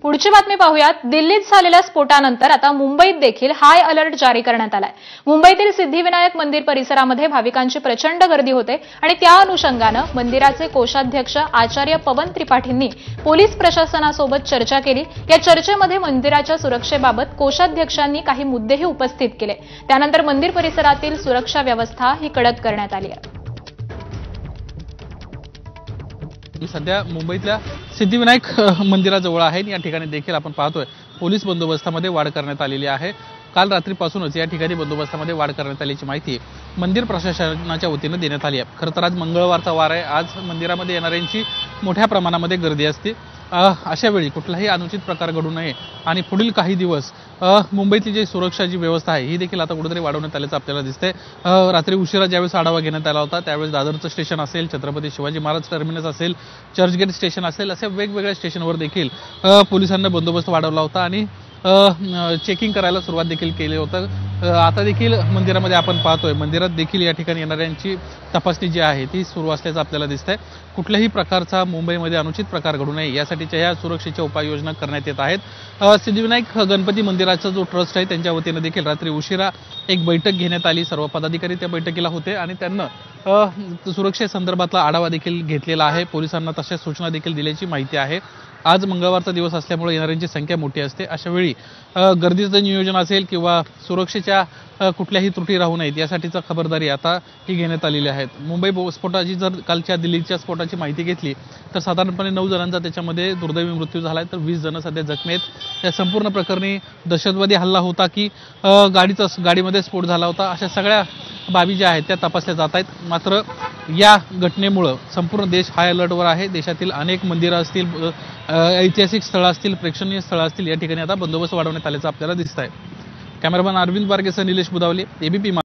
पुढची बातमी पाहूयात। दिल्लीत झालेल्या स्फोटानंतर आता मुंबईत देखील हाय अलर्ट जारी करण्यात आलाय। मुंबईतील सिद्धिविनायक मंदिर परिसरामध्ये भाविकांची प्रचंड गर्दी होते आणि त्या अनुषंगानं मंदिराचे कोषाध्यक्ष आचार्य पवन त्रिपाठींनी पोलीस प्रशासनासोबत चर्चा केली। या चर्चेमध्ये मंदिराच्या सुरक्षेबाबत कोषाध्यक्षांनी काही मुद्देही उपस्थित केले। त्यानंतर मंदिर परिसरातील सुरक्षा व्यवस्था ही कडक करण्यात आली आहे। सध्या मुंबईतल्या सिद्धिविनायक मंदिराजवळ आहे। या ठिकाणी देखील आपण पाहतोय पोलीस बंदोबस्तामध्ये वाढ करण्यात आलेली आहे। काल रात्रीपासूनच या ठिकाणी बंदोबस्तामध्ये वाढ करण्यात आल्याची माहिती मंदिर प्रशासनाच्या वतीने देण्यात आली आहे। खरं तर आज मंगळवारचा वार आहे। आज मंदिरामध्ये येणाऱ्यांची मोठ्या प्रमाणामध्ये गर्दी असते। अशा वेळी कुठलाही अनुचित प्रकार घडू नये आणि पुढील काही दिवस मुंबईतली जी सुरक्षा जी व्यवस्था आहे ही देखील आता कुठेतरी वाढवण्यात आल्याचं आपल्याला दिसतंय। रात्री उशिरा ज्यावेळेस आढावा घेण्यात आला होता त्यावेळेस दादरचं स्टेशन असेल, छत्रपती शिवाजी महाराज टर्मिनस असेल, चर्चगेट स्टेशन असेल, अशा वेगवेगळ्या स्टेशनवर देखील पोलिसांना बंदोबस्त वाढवला होता आणि चेकिंग करायला सुरुवात देखील केली होतं। आता देखील मंदिरामध्ये आपण पाहतोय मंदिरात देखील या ठिकाणी येणाऱ्यांची तपासणी जी आहे ती सुरू असल्याचं आपल्याला दिसतंय। कुठल्याही प्रकारचा मुंबईमध्ये अनुचित प्रकार घडू नये यासाठीच्या या सुरक्षेच्या उपाययोजना करण्यात येत आहेत। सिद्धिविनायक गणपती मंदिराचा जो ट्रस्ट आहे त्यांच्या वतीने देखील रात्री उशिरा एक बैठक घेण्यात आली। सर्व पदाधिकारी त्या बैठकीला होते आणि त्यांना सुरक्षेसंदर्भातला आढावा देखील घेतलेला आहे। पोलिसांना तशा सूचना देखील दिल्याची माहिती आहे। आज मंगळवारचा दिवस असल्यामुळे येणाऱ्यांची संख्या मोठी असते। अशा वेळी गर्दीचं नियोजन असेल किंवा सुरक्षेच्या कुठल्याही त्रुटी राहू नयेत यासाठीचा खबरदारी आता ही घेण्यात आलेली आहे। मुंबई स्फोटाची जर कालच्या दिल्लीच्या स्फोटाची माहिती घेतली तर साधारणपणे 9 जणांचा त्याच्यामध्ये दुर्दैवी मृत्यू झाला आहे, तर 20 जण सध्या जखमी आहेत। या संपूर्ण प्रकरणी दहशतवादी हल्ला होता की गाडीमध्ये स्फोट झाला होता अशा सगळ्या बाबी ज्या आहेत त्या तपासल्या जात आहेत। मात्र या घटनेमुळे संपूर्ण देश हाय अलर्टवर आहे। देशातील अनेक मंदिरं असतील, ऐतिहासिक स्थळं असतील, प्रेक्षणीय स्थळं असतील, या ठिकाणी आता बंदोबस्त वाढवण्यात आल्याचं आपल्याला दिसत आहे। कॅमेरामॅन अरविंद बारगेसह निलेश बुदावले, एबीपी।